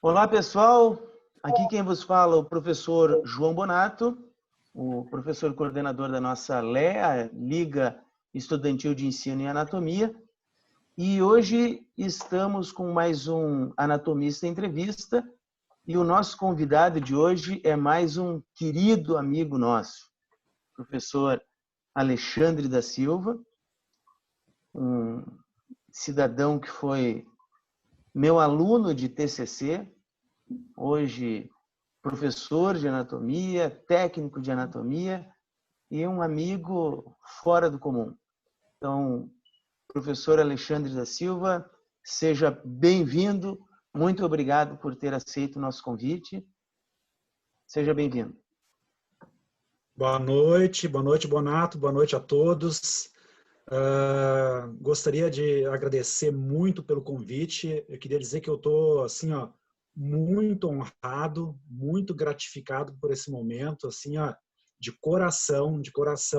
Olá, pessoal. Aqui quem vos fala é o professor João Bonato, o professor coordenador da nossa LEA, Liga Estudantil de Ensino em Anatomia. E hoje estamos com mais um Anatomista Entrevista. E o nosso convidado de hoje é mais um querido amigo nosso, professor Alexandre da Silva, um cidadão que foi meu aluno de TCC, hoje professor de anatomia, técnico de anatomia e um amigo fora do comum. Então, professor Alexandre da Silva, seja bem-vindo. Muito obrigado por ter aceito o nosso convite. Seja bem-vindo. Boa noite, Bonato, boa noite a todos. Gostaria de agradecer muito pelo convite. Eu queria dizer que eu estou assim, muito honrado, muito gratificado por esse momento, assim, de coração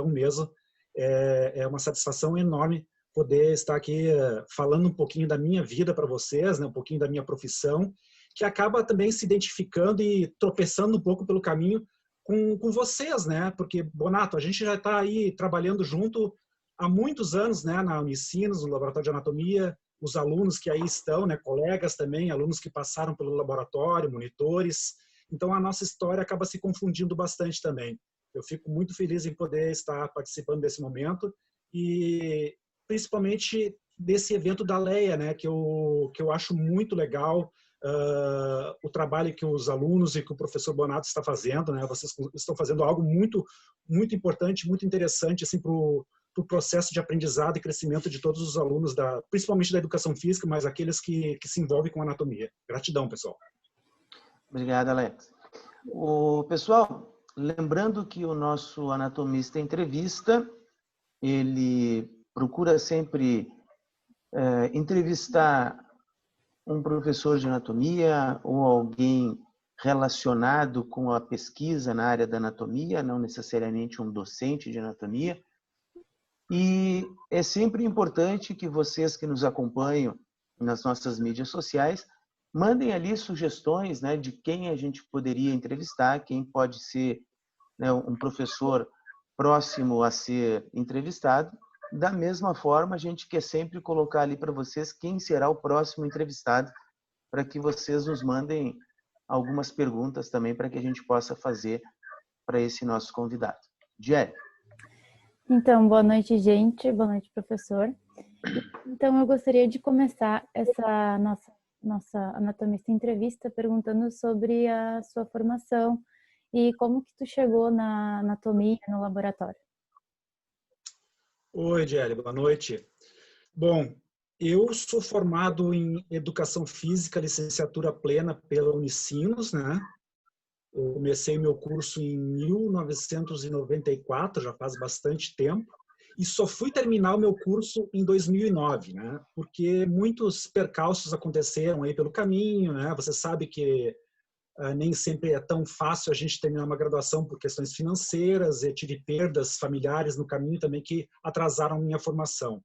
mesmo. É uma satisfação enorme poder estar aqui falando um pouquinho da minha vida para vocês, né, um pouquinho da minha profissão, que acaba também se identificando e tropeçando um pouco pelo caminho com vocês, né? Porque, Bonato, a gente já está aí trabalhando junto há muitos anos, né, na Unicinos, no Laboratório de Anatomia, os alunos que aí estão, né, colegas também, alunos que passaram pelo laboratório, monitores. Então, a nossa história acaba se confundindo bastante também. Eu fico muito feliz em poder estar participando desse momento e, principalmente, desse evento da LEA, né, que eu acho muito legal. O trabalho que os alunos e que o professor Bonato está fazendo, né? Vocês estão fazendo algo muito, muito importante, muito interessante assim, para o processo de aprendizado e crescimento de todos os alunos, principalmente da educação física, mas aqueles que se envolvem com anatomia. Gratidão, pessoal. Obrigado, Alex. Pessoal, lembrando que o nosso anatomista entrevista, ele procura sempre entrevistar um professor de anatomia ou alguém relacionado com a pesquisa na área da anatomia, não necessariamente um docente de anatomia. E é sempre importante que vocês que nos acompanham nas nossas mídias sociais mandem ali sugestões, né, de quem a gente poderia entrevistar, quem pode ser, né, um professor próximo a ser entrevistado. Da mesma forma, a gente quer sempre colocar ali para vocês quem será o próximo entrevistado, para que vocês nos mandem algumas perguntas também para que a gente possa fazer para esse nosso convidado. Jerry. Então, boa noite, gente. Boa noite, professor. Então, eu gostaria de começar essa nossa anatomista entrevista perguntando sobre a sua formação e como que tu chegou na anatomia, no laboratório. Oi, Jelly, boa noite. Bom, eu sou formado em Educação Física, licenciatura plena pela Unicinos, né? Eu comecei meu curso em 1994, já faz bastante tempo, e só fui terminar o meu curso em 2009, né? Porque muitos percalços aconteceram aí pelo caminho, né? Você sabe que nem sempre é tão fácil a gente terminar uma graduação por questões financeiras, e tive perdas familiares no caminho também que atrasaram minha formação.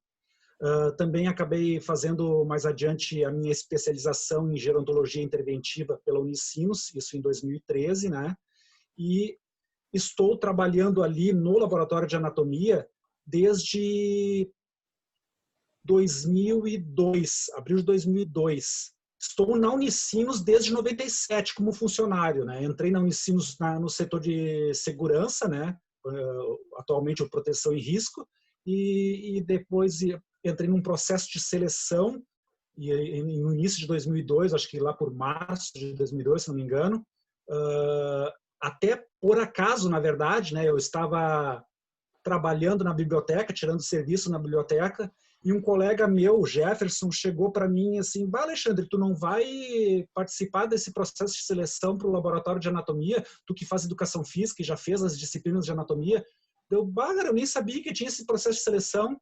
Também acabei fazendo mais adiante a minha especialização em gerontologia interventiva pela Unicinos, isso em 2013, né? E estou trabalhando ali no laboratório de anatomia desde 2002, abril de 2002. Estou na Unicinos desde 97 como funcionário, né? Entrei na Unicinos no setor de segurança, né? Atualmente o proteção e risco, e depois entrei num processo de seleção e no início de 2002, acho que lá por março de 2002, se não me engano, até por acaso, na verdade, né? Eu estava trabalhando na biblioteca, tirando serviço na biblioteca, e um colega meu, o Jefferson, chegou para mim assim: "Bah, Alexandre, tu não vai participar desse processo de seleção para o laboratório de anatomia? Tu que faz educação física e já fez as disciplinas de anatomia?" Eu nem sabia que tinha esse processo de seleção.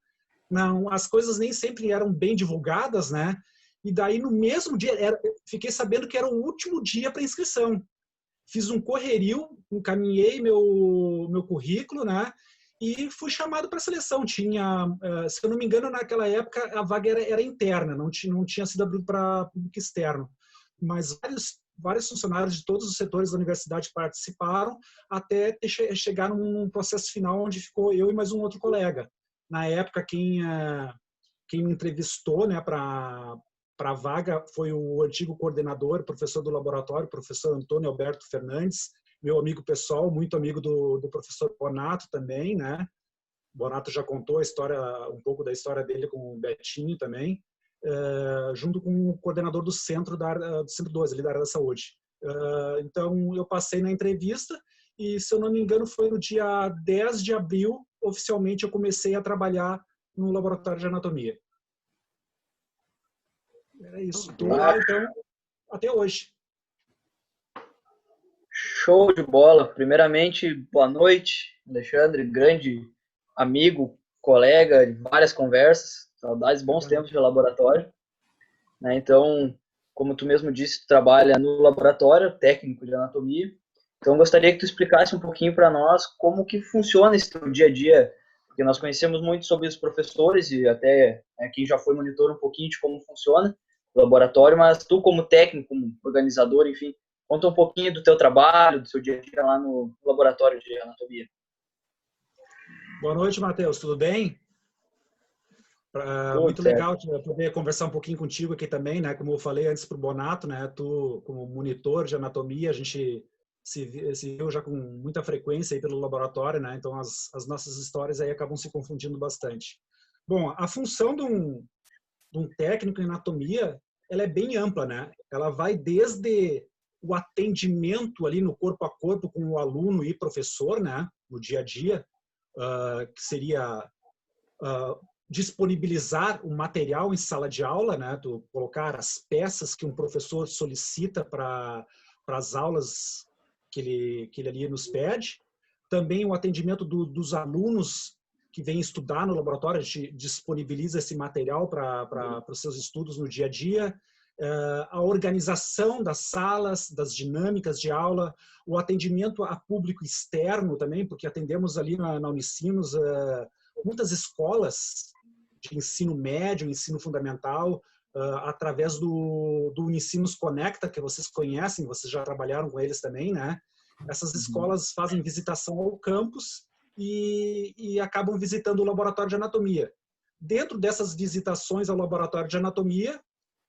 Não, as coisas nem sempre eram bem divulgadas, né? E daí no mesmo dia, fiquei sabendo que era o último dia para inscrição. Fiz um correrio, encaminhei meu currículo, né? E fui chamado para a seleção. Tinha, se eu não me engano, naquela época a vaga era interna, não tinha sido abrida para público externo. Mas vários funcionários de todos os setores da universidade participaram, até chegar num processo final onde ficou eu e mais um outro colega. Na época, quem me entrevistou, né, para a vaga foi o antigo coordenador, professor do laboratório, professor Antônio Alberto Fernandes, meu amigo pessoal, muito amigo do professor Bonato também, né? O Bonato já contou a história, um pouco da história dele com o Betinho também, junto com o coordenador do Centro 12, ali da área da saúde. Então, eu passei na entrevista e, se eu não me engano, foi no dia 10 de abril, oficialmente eu comecei a trabalhar no laboratório de anatomia. Era isso. Estou lá, então, até hoje. Show de bola. Primeiramente, boa noite, Alexandre, grande amigo, colega de várias conversas, saudades, bons tempos de laboratório. Né? Então, como tu mesmo disse, tu trabalha no laboratório técnico de anatomia. Então, gostaria que tu explicasse um pouquinho para nós como que funciona esse teu dia a dia, porque nós conhecemos muito sobre os professores e até quem já foi monitor um pouquinho de como funciona o laboratório, mas tu como técnico, como organizador, enfim, conta um pouquinho do teu trabalho, do seu dia a dia lá no laboratório de anatomia. Boa noite, Matheus. Tudo bem? Muito legal poder conversar um pouquinho contigo aqui também, né? Como eu falei antes para o Bonato, né? Tu, como monitor de anatomia, a gente se viu já com muita frequência aí pelo laboratório, né? Então, as nossas histórias aí acabam se confundindo bastante. Bom, a função de um técnico em anatomia, ela é bem ampla, né? Ela vai desde o atendimento ali no corpo a corpo com o aluno e professor, né? No dia a dia, que seria disponibilizar o material em sala de aula, né? Tu colocar as peças que um professor solicita para as aulas que ele ali nos pede. Também o atendimento dos alunos que vêm estudar no laboratório, a gente disponibiliza esse material para os seus estudos no dia a dia. A organização das salas, das dinâmicas de aula, o atendimento a público externo também, porque atendemos ali na Unicinos muitas escolas de ensino médio, ensino fundamental, através do Unicinos Conecta, que vocês conhecem, vocês já trabalharam com eles também, né? Essas escolas fazem visitação ao campus e acabam visitando o laboratório de anatomia. Dentro dessas visitações ao laboratório de anatomia,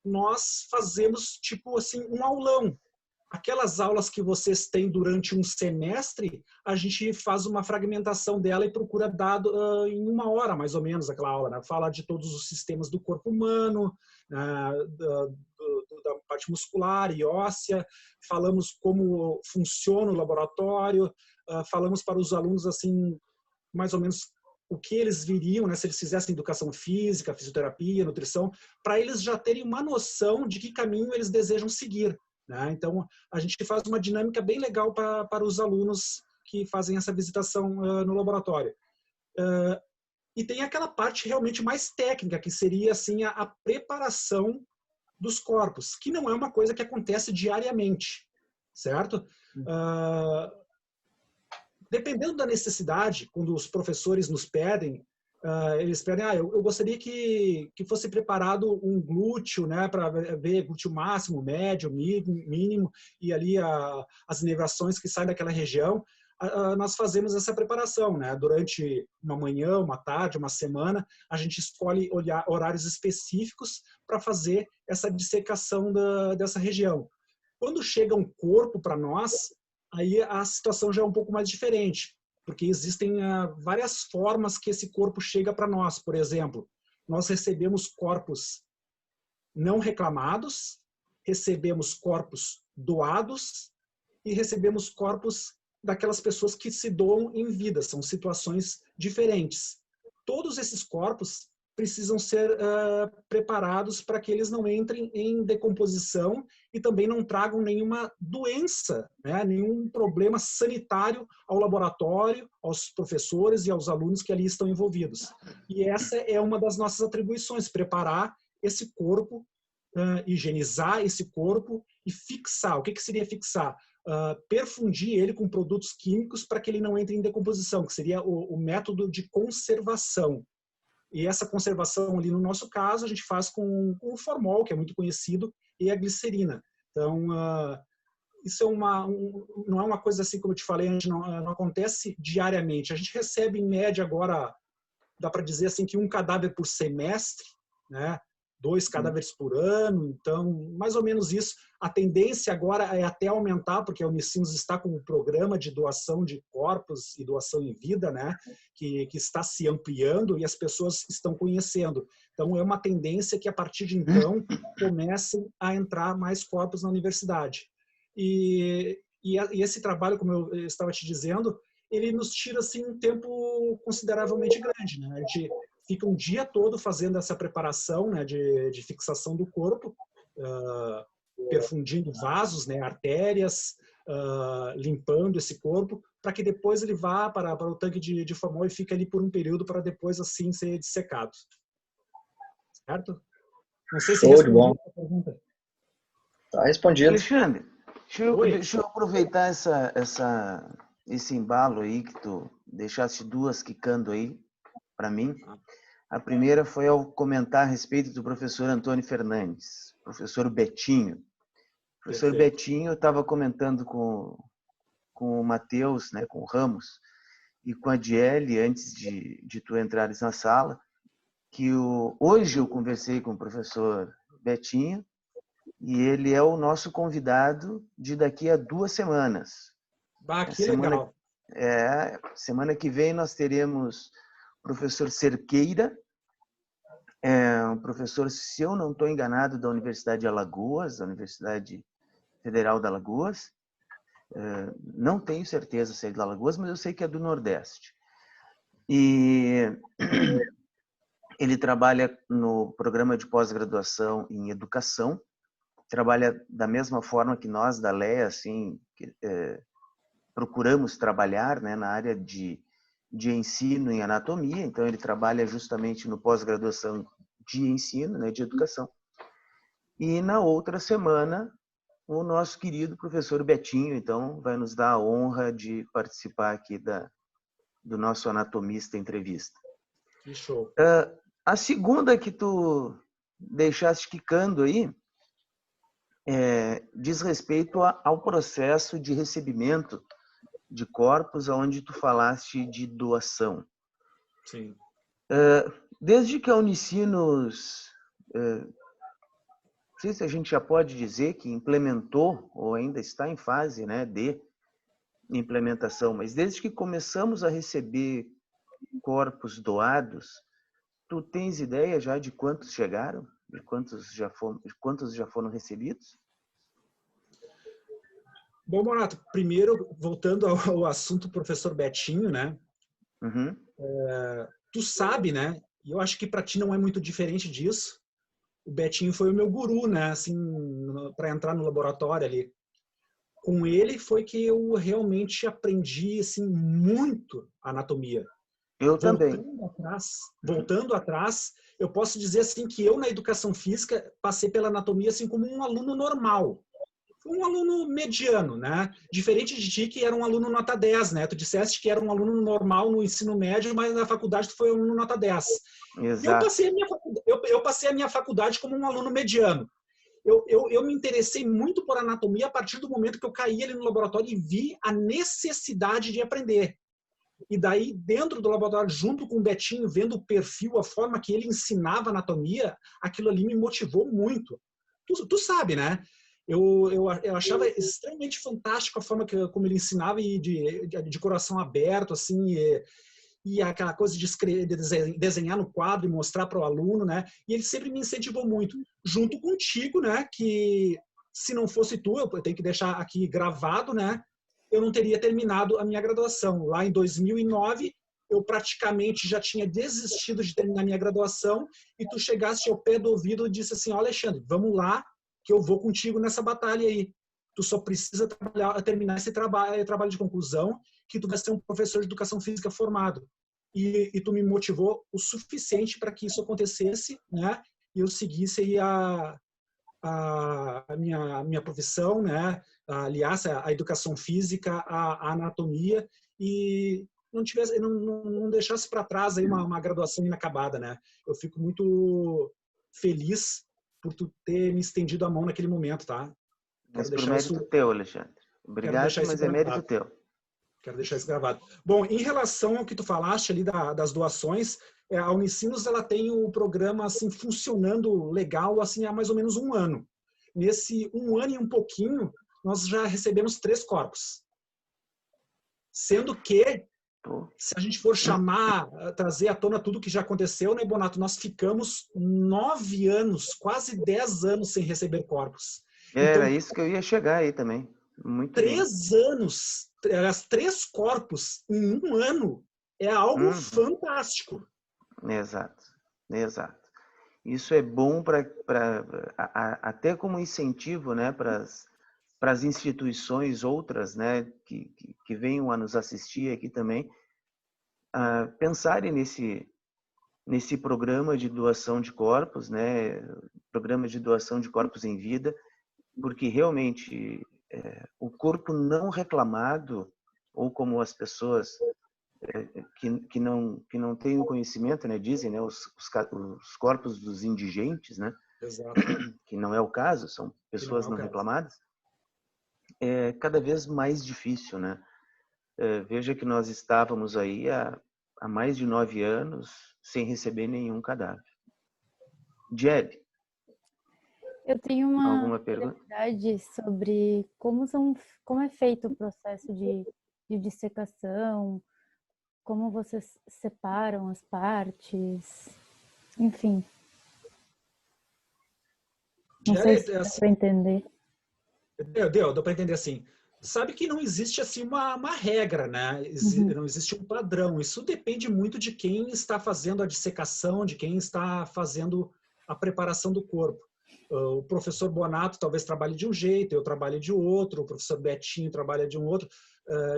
nós fazemos, tipo assim, um aulão. Aquelas aulas que vocês têm durante um semestre, a gente faz uma fragmentação dela e procura dado em 1 hora, mais ou menos, aquela aula, né? Fala de todos os sistemas do corpo humano, da parte muscular e óssea, falamos como funciona o laboratório, falamos para os alunos, assim, mais ou menos o que eles viriam, né, se eles fizessem educação física, fisioterapia, nutrição, para eles já terem uma noção de que caminho eles desejam seguir. Né? Então, a gente faz uma dinâmica bem legal para os alunos que fazem essa visitação no laboratório. E tem aquela parte realmente mais técnica, que seria assim, a preparação dos corpos, que não é uma coisa que acontece diariamente, certo? Dependendo da necessidade, quando os professores nos pedem, eles pedem, eu gostaria que fosse preparado um glúteo, né, para ver glúteo máximo, médio, mínimo, e ali as inervações que saem daquela região. Nós fazemos essa preparação, né? Durante uma manhã, uma tarde, uma semana, a gente escolhe horários específicos para fazer essa dissecação dessa região. Quando chega um corpo para nós, aí a situação já é um pouco mais diferente, porque existem várias formas que esse corpo chega para nós. Por exemplo, nós recebemos corpos não reclamados, recebemos corpos doados e recebemos corpos daquelas pessoas que se doam em vida. São situações diferentes. Todos esses corpos precisam ser preparados para que eles não entrem em decomposição e também não tragam nenhuma doença, né? Nenhum problema sanitário ao laboratório, aos professores e aos alunos que ali estão envolvidos. E essa é uma das nossas atribuições, preparar esse corpo, higienizar esse corpo e fixar. O que seria fixar? Perfundir ele com produtos químicos para que ele não entre em decomposição, que seria o método de conservação. E essa conservação ali, no nosso caso, a gente faz com o formol, que é muito conhecido, e a glicerina. Então, isso é não é uma coisa assim, como eu te falei, não acontece diariamente. A gente recebe, em média, agora, dá para dizer assim, que 1 cadáver por semestre, né? 2 cadáveres por ano, então, mais ou menos isso. A tendência agora é até aumentar, porque a Unicinos está com um programa de doação de corpos e doação em vida, né? Que está se ampliando e as pessoas estão conhecendo. Então, é uma tendência que, a partir de então, comecem a entrar mais corpos na universidade. E esse trabalho, como eu estava te dizendo, ele nos tira assim, um tempo consideravelmente grande, né? A gente fica um dia todo fazendo essa preparação, né, de fixação do corpo, perfundindo vasos, né, artérias, limpando esse corpo, para que depois ele vá para o tanque de formol e fique ali por um período para depois assim ser dissecado. Certo? Não sei se respondi a pergunta. Tá respondido. Alexandre, deixa eu aproveitar esse embalo aí que tu deixaste 2 quicando aí para mim. A primeira foi ao comentar a respeito do professor Antônio Fernandes, professor Betinho. O professor Perfeito. Betinho estava comentando com o Matheus, né, com o Ramos, e com a Diele, antes de tu entrares na sala, que hoje eu conversei com o professor Betinho, e ele é o nosso convidado de daqui a 2 semanas. Que legal. Semana que vem nós teremos o professor Cerqueira, um professor, se eu não estou enganado, da Universidade de Alagoas, da Universidade Federal de Alagoas. Não tenho certeza se é de Alagoas, mas eu sei que é do Nordeste. E ele trabalha no programa de pós-graduação em educação, trabalha da mesma forma que nós, da LEA, assim, procuramos trabalhar, né, na área de ensino em anatomia. Então, ele trabalha justamente no pós-graduação de ensino, né, de educação. E na outra semana, o nosso querido professor Betinho, então, vai nos dar a honra de participar aqui do nosso anatomista entrevista. Que show. A segunda que tu deixaste quicando aí diz respeito ao processo de recebimento de corpos, onde tu falaste de doação. Sim. Desde que a Unicinos, não sei se a gente já pode dizer que implementou, ou ainda está em fase, né, de implementação, mas desde que começamos a receber corpos doados, tu tens ideia já de quantos chegaram? De quantos já foram recebidos? Bom, Morato, primeiro, voltando ao assunto professor Betinho, né? Uhum. Tu sabe, né? E eu acho que para ti não é muito diferente disso. O Betinho foi o meu guru, né? Assim, para entrar no laboratório ali. Com ele foi que eu realmente aprendi assim muito anatomia. Eu também. Voltando atrás, eu posso dizer assim que eu na educação física passei pela anatomia assim como um aluno normal. Um aluno mediano, né? Diferente de ti, que era um aluno nota 10, né? Tu disseste que era um aluno normal no ensino médio, mas na faculdade tu foi um aluno nota 10. Exato. Eu passei a minha faculdade como um aluno mediano. Eu me interessei muito por anatomia a partir do momento que eu caí ali no laboratório e vi a necessidade de aprender. E daí, dentro do laboratório, junto com o Betinho, vendo o perfil, a forma que ele ensinava anatomia, aquilo ali me motivou muito. Tu sabe, né? Eu achava extremamente fantástico a forma como ele ensinava e de coração aberto, assim, e aquela coisa de desenhar no quadro e mostrar para o aluno, né? E ele sempre me incentivou muito. Junto contigo, né? Que se não fosse tu, eu tenho que deixar aqui gravado, né? Eu não teria terminado a minha graduação. Lá em 2009, eu praticamente já tinha desistido de terminar a minha graduação e tu chegaste ao pé do ouvido e disse assim, Alexandre, vamos lá, que eu vou contigo nessa batalha aí. Tu só precisa terminar esse trabalho de conclusão, que tu vai ser um professor de educação física formado. E tu me motivou o suficiente para que isso acontecesse, né? E eu seguisse aí a minha profissão, né? Aliás, a educação física, a anatomia, e não deixasse para trás aí uma graduação inacabada, né? Eu fico muito feliz por tu ter me estendido a mão naquele momento, tá? Mas por mérito teu, Alexandre. Obrigado, mas é mérito teu. Quero deixar isso gravado. Bom, em relação ao que tu falaste ali das doações, a Unicinos ela tem o programa assim funcionando legal assim há mais ou menos um ano. Nesse um ano e um pouquinho, nós já recebemos 3 corpos. Sendo que, se a gente for trazer à tona tudo que já aconteceu, né, Bonato, nós ficamos 9 anos, quase 10 anos sem receber corpos. Era então, isso que eu ia chegar aí também. Muito 3 anos, 3 corpos em um ano é algo fantástico. Exato, exato. Isso é bom até como incentivo, né, para as instituições outras, né, que venham a nos assistir aqui também, pensarem nesse programa de doação de corpos, né, programa de doação de corpos em vida, porque realmente o corpo não reclamado, ou como as pessoas que não têm o conhecimento, né, dizem, né, os corpos dos indigentes, né, Exato. que não é o caso, são pessoas não reclamadas, é cada vez mais difícil, né? Veja que nós estávamos aí há mais de 9 anos sem receber nenhum cadáver. Jeb, eu tenho uma alguma pergunta? curiosidade sobre como é feito o processo de dissecação, como vocês separam as partes, enfim. Não sei se dá para entender. Deu para entender assim. Sabe que não existe assim uma regra, né? Não existe um padrão. Isso depende muito de quem está fazendo a dissecação, de quem está fazendo a preparação do corpo. O professor Bonato talvez trabalhe de um jeito, eu trabalho de outro, o professor Betinho trabalha de um outro.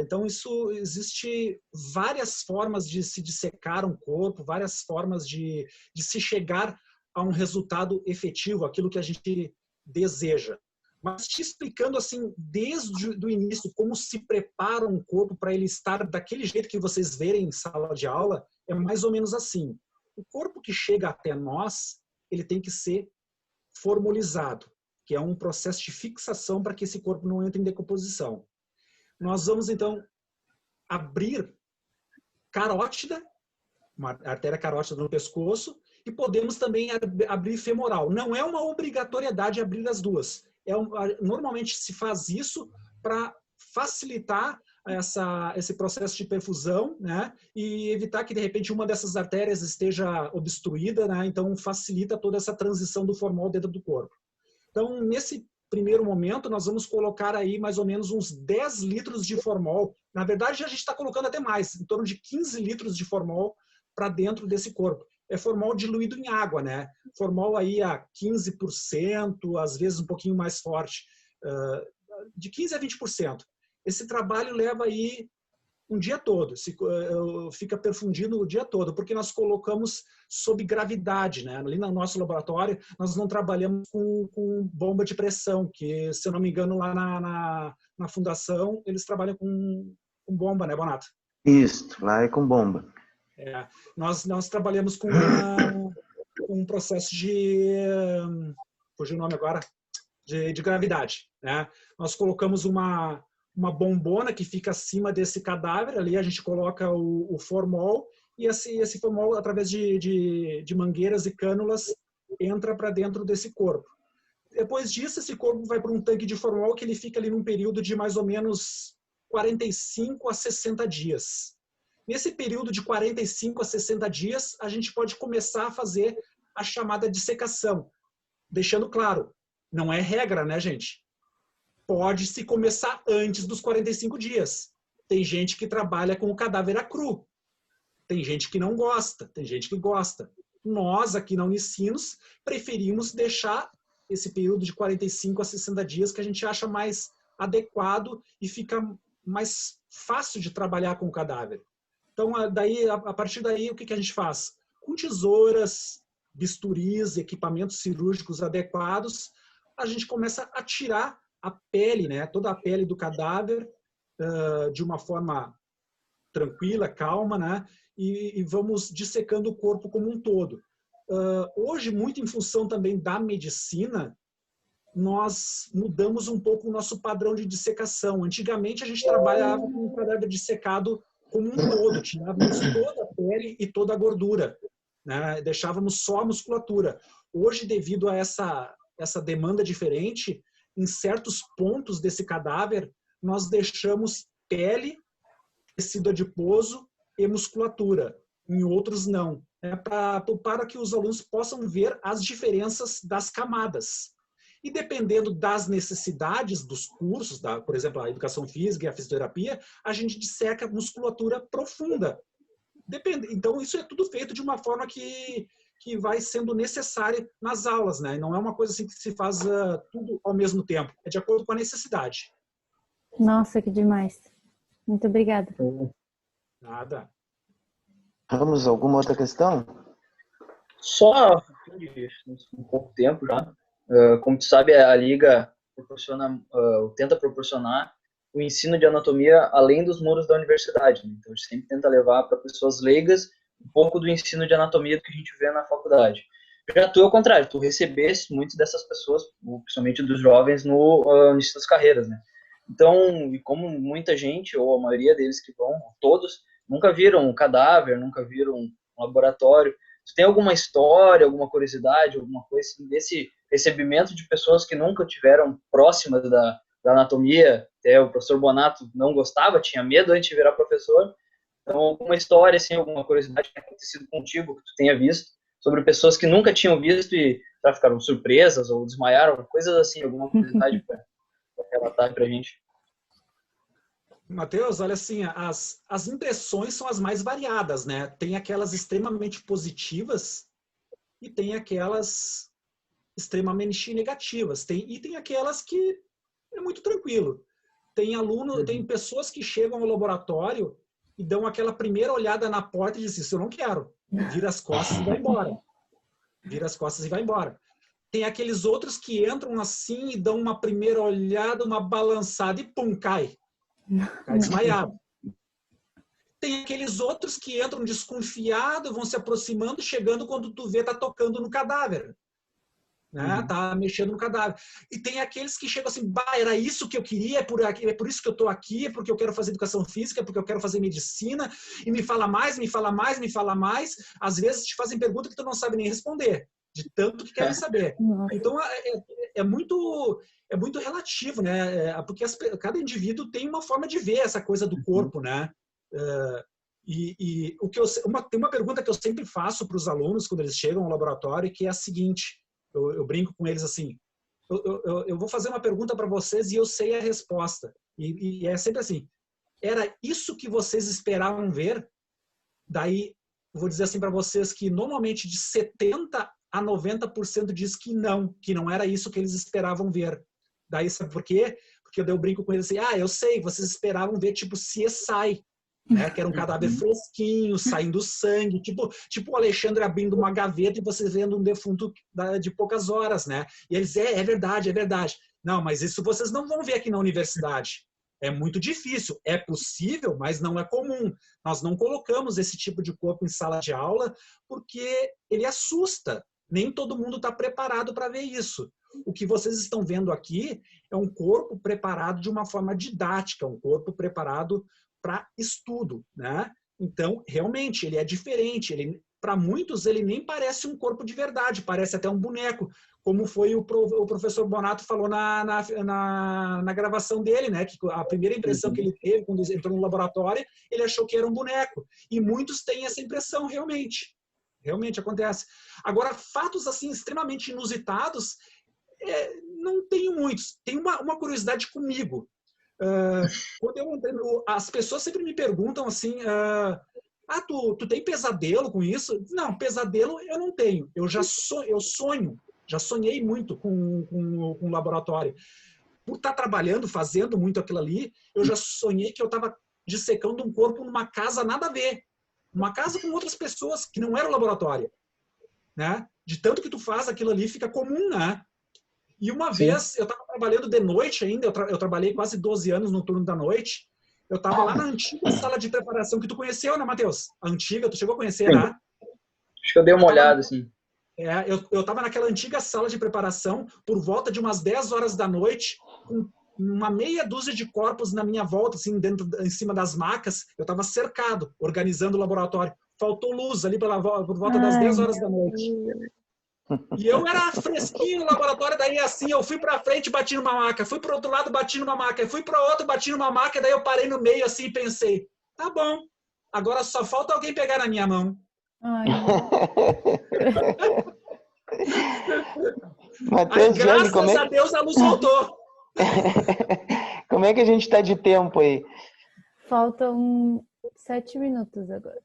Então, existe várias formas de se dissecar um corpo, várias formas de se chegar a um resultado efetivo, aquilo que a gente deseja. Mas te explicando assim, desde o início, como se prepara um corpo para ele estar daquele jeito que vocês verem em sala de aula, é mais ou menos assim. O corpo que chega até nós, ele tem que ser formolizado, que é um processo de fixação para que esse corpo não entre em decomposição. Nós vamos, então, abrir carótida, uma artéria carótida no pescoço, e podemos também abrir femoral. Não é uma obrigatoriedade abrir as duas. Normalmente se faz isso para facilitar esse processo de perfusão, né? E evitar que, de repente, uma dessas artérias esteja obstruída, né? Então, facilita toda essa transição do formol dentro do corpo. Então, nesse primeiro momento, nós vamos colocar aí mais ou menos uns 10 litros de formol. Na verdade, a gente está colocando até mais, em torno de 15 litros de formol para dentro desse corpo. É formol diluído em água, né? Formol aí a 15%, às vezes um pouquinho mais forte, de 15% a 20%. Esse trabalho leva aí um dia todo, fica perfundindo o dia todo, porque nós colocamos sob gravidade, né? Ali no nosso laboratório, nós não trabalhamos com bomba de pressão, que, se eu não me engano, lá na fundação, eles trabalham com bomba, né, Bonato? Isso, lá é com bomba. Nós trabalhamos com um processo fugiu o nome agora, de gravidade, né? Nós colocamos uma bombona que fica acima desse cadáver, ali a gente coloca o formol, e esse formol, através de mangueiras e cânulas, entra para dentro desse corpo. Depois disso, esse corpo vai para um tanque de formol que ele fica ali num período de mais ou menos 45 a 60 dias. Nesse período de 45 a 60 dias, a gente pode começar a fazer a chamada dissecação. Deixando claro, não é regra, né, gente? Pode-se começar antes dos 45 dias. Tem gente que trabalha com o cadáver a cru. Tem gente que não gosta, tem gente que gosta. Nós, aqui na Unicinos, preferimos deixar esse período de 45 a 60 dias que a gente acha mais adequado e fica mais fácil de trabalhar com o cadáver. Então, a partir daí, o que a gente faz? Com tesouras, bisturis, equipamentos cirúrgicos adequados, a gente começa a tirar a pele, né? Toda a pele do cadáver de uma forma tranquila, calma, né? E vamos dissecando o corpo como um todo. Hoje, muito em função também da medicina, nós mudamos um pouco o nosso padrão de dissecação. Antigamente, a gente trabalhava com o cadáver dissecado como um todo, tirávamos toda a pele e toda a gordura, né? Deixávamos só a musculatura. Hoje, devido a essa demanda diferente, em certos pontos desse cadáver, nós deixamos pele, tecido adiposo e musculatura. Em outros, não. Para que os alunos possam ver as diferenças das camadas. E dependendo das necessidades dos cursos, por exemplo, a educação física e a fisioterapia, a gente disseca musculatura profunda. Então, isso é tudo feito de uma forma que vai sendo necessária nas aulas, né? Não é uma coisa assim que se faz tudo ao mesmo tempo. É de acordo com a necessidade. Nossa, que demais. Muito obrigada. Nada. Vamos, alguma outra questão? Só um pouco tempo já. Como tu sabe, a Liga tenta proporcionar o ensino de anatomia além dos muros da universidade, né? Então, a gente sempre tenta levar para pessoas leigas um pouco do ensino de anatomia que a gente vê na faculdade. Já tu, ao contrário, tu recebeste muitas dessas pessoas, principalmente dos jovens, no início das carreiras, né? Então, e como muita gente, ou a maioria deles que vão, todos, nunca viram um cadáver, nunca viram um laboratório, tu tem alguma história, alguma curiosidade, alguma coisa assim, desse recebimento de pessoas que nunca tiveram próximas da anatomia? Até o professor Bonato não gostava, tinha medo antes de virar professor. Então, alguma história, assim, alguma curiosidade que tenha acontecido contigo, que tu tenha visto, sobre pessoas que nunca tinham visto e ficaram surpresas ou desmaiaram, coisas assim, alguma curiosidade para relatar para a gente. Matheus, olha assim, as impressões são as mais variadas, né? Tem aquelas extremamente positivas e tem aquelas extremamente negativas. E tem aquelas que é muito tranquilo. Tem pessoas que chegam ao laboratório e dão aquela primeira olhada na porta e dizem: isso eu não quero. Vira as costas e vai embora. Vira as costas e vai embora. Tem aqueles outros que entram assim e dão uma primeira olhada, uma balançada e pum, cai. Cai desmaiado. Tem aqueles outros que entram desconfiados, vão se aproximando, chegando quando tu vê, tá tocando no cadáver. Né? Tá mexendo no cadáver. E tem aqueles que chegam assim: bah, era isso que eu queria, é por isso que eu tô aqui, é porque eu quero fazer educação física, é porque eu quero fazer medicina, e me fala mais, me fala mais, me fala mais. Às vezes te fazem pergunta que tu não sabe nem responder, de tanto que querem saber. Então, é muito relativo, né? Porque cada indivíduo tem uma forma de ver essa coisa do corpo, né? E tem uma pergunta que eu sempre faço para os alunos quando eles chegam ao laboratório, que é a seguinte: eu brinco com eles assim: eu vou fazer uma pergunta para vocês e eu sei a resposta. E é sempre assim: era isso que vocês esperavam ver? Daí, eu vou dizer assim para vocês que normalmente de 70% a 90% diz que não era isso que eles esperavam ver. Daí, sabe por quê? Porque eu brinco com eles assim: eu sei, vocês esperavam ver tipo CSI, né? Que era um cadáver fresquinho, saindo sangue, tipo o Alexandre abrindo uma gaveta e vocês vendo um defunto de poucas horas, né? E eles, é verdade, é verdade. Não, mas isso vocês não vão ver aqui na universidade. É muito difícil. É possível, mas não é comum. Nós não colocamos esse tipo de corpo em sala de aula porque ele assusta. Nem todo mundo está preparado para ver isso. O que vocês estão vendo aqui é um corpo preparado de uma forma didática, um corpo preparado para estudo, né? Então, realmente, ele é diferente. Para muitos, ele nem parece um corpo de verdade, parece até um boneco, como foi o professor Bonato falou na gravação dele, né? Que a primeira impressão que ele teve quando entrou no laboratório, ele achou que era um boneco. E muitos têm essa impressão, realmente. Realmente acontece. Agora, fatos assim extremamente inusitados, não tenho muitos. Tem uma curiosidade comigo. Quando as pessoas sempre me perguntam assim: tu tem pesadelo com isso? Não, pesadelo eu não tenho. Eu sonho, já sonhei muito com o laboratório. Por estar trabalhando, fazendo muito aquilo ali, eu já sonhei que eu estava dissecando um corpo numa casa nada a ver. Uma casa com outras pessoas que não era o laboratório, né? De tanto que tu faz aquilo ali, fica comum, né? E uma vez, eu estava trabalhando de noite ainda, eu trabalhei quase 12 anos no turno da noite, eu estava lá na antiga sala de preparação que tu conheceu, né, Matheus? A antiga, tu chegou a conhecer, Sim. né? Acho que eu dei uma olhada, assim. Eu estava naquela antiga sala de preparação por volta de umas 10 horas da noite, com uma meia dúzia de corpos na minha volta, assim, em cima das macas. Eu estava cercado, organizando o laboratório. Faltou luz ali por volta das 10 horas da noite. E eu era fresquinho no laboratório, daí assim, eu fui para frente, bati numa maca, fui para o outro lado, bati numa maca, fui para outro, bati numa maca, daí eu parei no meio assim e pensei, tá bom, agora só falta alguém pegar na minha mão. Ai, Aí, graças a Deus, a luz voltou. Como é que a gente está de tempo aí? faltam 7 minutos agora.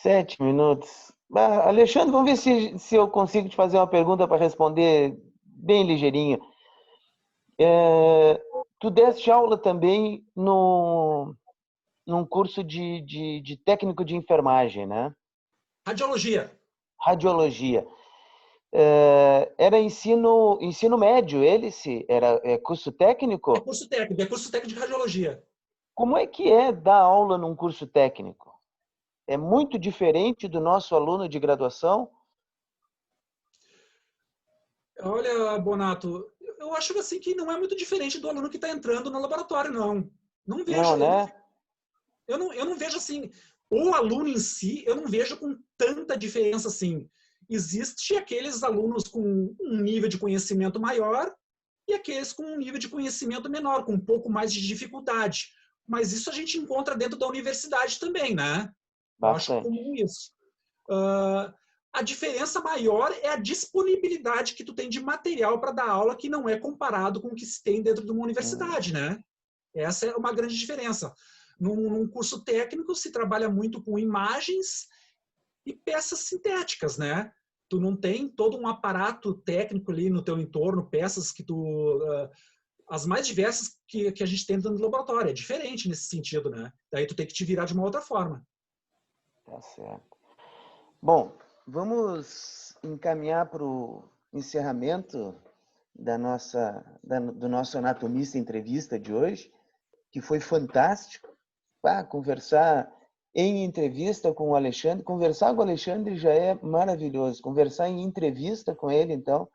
7 minutos. Alexandre, vamos ver se eu consigo te fazer uma pergunta para responder bem ligeirinho. Tu deste aula também num curso de técnico de enfermagem, né? Radiologia. Radiologia. Era ensino médio, era curso técnico? É curso técnico de radiologia. Como é que é dar aula num curso técnico? É muito diferente do nosso aluno de graduação? Olha, Bonato, eu acho assim que não é muito diferente do aluno que está entrando no laboratório, não. Não vejo. Não, né? Eu não vejo assim. O aluno em si, eu não vejo com tanta diferença assim. Existe aqueles alunos com um nível de conhecimento maior e aqueles com um nível de conhecimento menor, com um pouco mais de dificuldade. Mas isso a gente encontra dentro da universidade também, né? Eu acho comum isso. A diferença maior é a disponibilidade que tu tem de material para dar aula que não é comparado com o que se tem dentro de uma universidade, né? Essa é uma grande diferença. Num curso técnico se trabalha muito com imagens e peças sintéticas, né? Tu não tem todo um aparato técnico ali no teu entorno, peças que as mais diversas que a gente tem dentro do laboratório. É diferente nesse sentido, né? Daí tu tem que te virar de uma outra forma. Tá certo. Bom, vamos encaminhar para o encerramento do nosso anatomista entrevista de hoje, que foi fantástico. Conversar em entrevista com o Alexandre, conversar com o Alexandre já é maravilhoso. Conversar em entrevista com ele, então,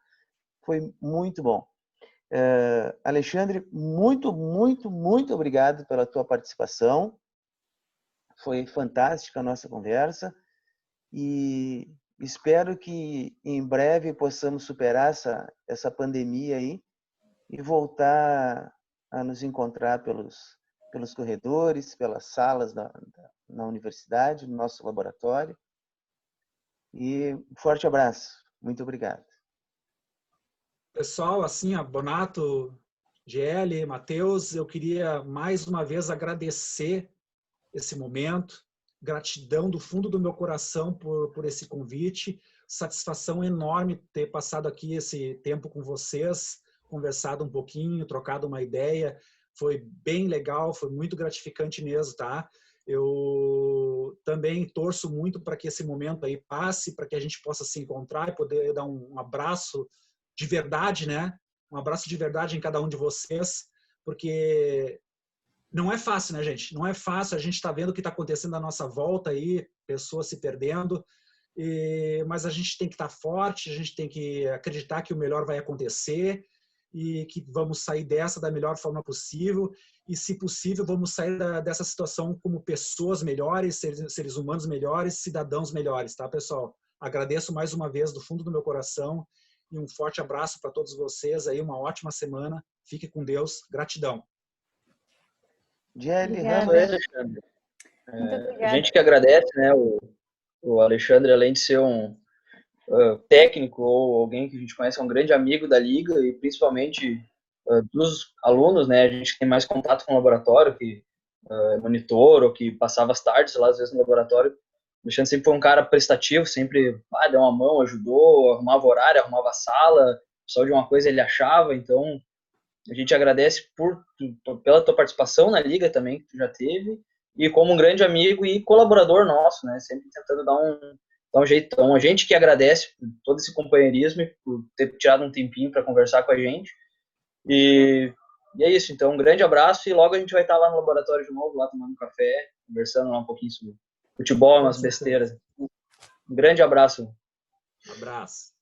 foi muito bom. Alexandre, muito, muito, muito obrigado pela tua participação. Foi fantástica a nossa conversa e espero que em breve possamos superar essa pandemia aí e voltar a nos encontrar pelos corredores, pelas salas na universidade, no nosso laboratório. E um forte abraço. Muito obrigado. Pessoal, assim, Bonato, GL, Matheus, eu queria mais uma vez agradecer esse momento. Gratidão do fundo do meu coração por esse convite. Satisfação enorme ter passado aqui esse tempo com vocês, conversado um pouquinho, trocado uma ideia. Foi bem legal, foi muito gratificante mesmo, tá? Eu também torço muito para que esse momento aí passe, para que a gente possa se encontrar e poder dar um abraço de verdade, né? Um abraço de verdade em cada um de vocês, porque não é fácil, né, gente? Não é fácil. A gente está vendo o que está acontecendo à nossa volta aí, pessoas se perdendo, mas a gente tem que estar forte, a gente tem que acreditar que o melhor vai acontecer e que vamos sair dessa da melhor forma possível e, se possível, vamos sair dessa situação como pessoas melhores, seres humanos melhores, cidadãos melhores, tá, pessoal? Agradeço mais uma vez do fundo do meu coração e um forte abraço para todos vocês aí, uma ótima semana. Fique com Deus. Gratidão. Alexandre. A gente que agradece, né, o Alexandre, além de ser um técnico ou alguém que a gente conhece, é um grande amigo da Liga e principalmente dos alunos, né, a gente tem mais contato com o laboratório, que é monitor ou que passava as tardes lá, às vezes, no laboratório. O Alexandre sempre foi um cara prestativo, sempre deu uma mão, ajudou, arrumava horário, arrumava sala, só de uma coisa ele achava, então a gente agradece pela tua participação na Liga também, que tu já teve, e como um grande amigo e colaborador nosso, né, sempre tentando dar um jeitão. A gente que agradece por todo esse companheirismo e por ter tirado um tempinho para conversar com a gente. E é isso, então um grande abraço e logo a gente vai estar lá no laboratório de novo, lá tomando um café, conversando lá um pouquinho sobre futebol, umas besteiras. Um grande abraço. Abraço.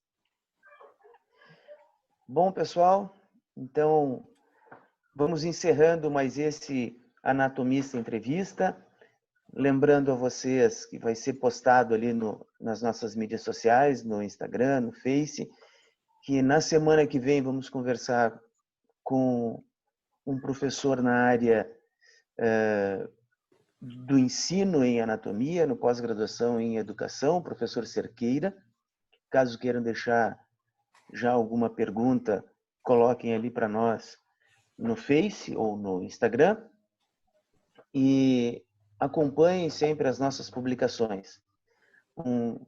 Bom, pessoal, então vamos encerrando mais esse Anatomista Entrevista. Lembrando a vocês que vai ser postado ali nas nossas mídias sociais, no Instagram, no Face, que na semana que vem vamos conversar com um professor na área do ensino em anatomia, no pós-graduação em educação, o professor Cerqueira. Caso queiram deixar já alguma pergunta, coloquem ali para nós no Face ou no Instagram e acompanhem sempre as nossas publicações. Um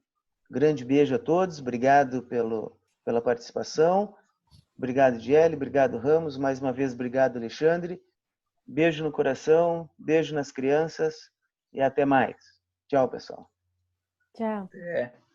grande beijo a todos, obrigado pela participação. Obrigado, Diele, obrigado, Ramos, mais uma vez, obrigado, Alexandre. Beijo no coração, beijo nas crianças e até mais. Tchau, pessoal. Tchau. É.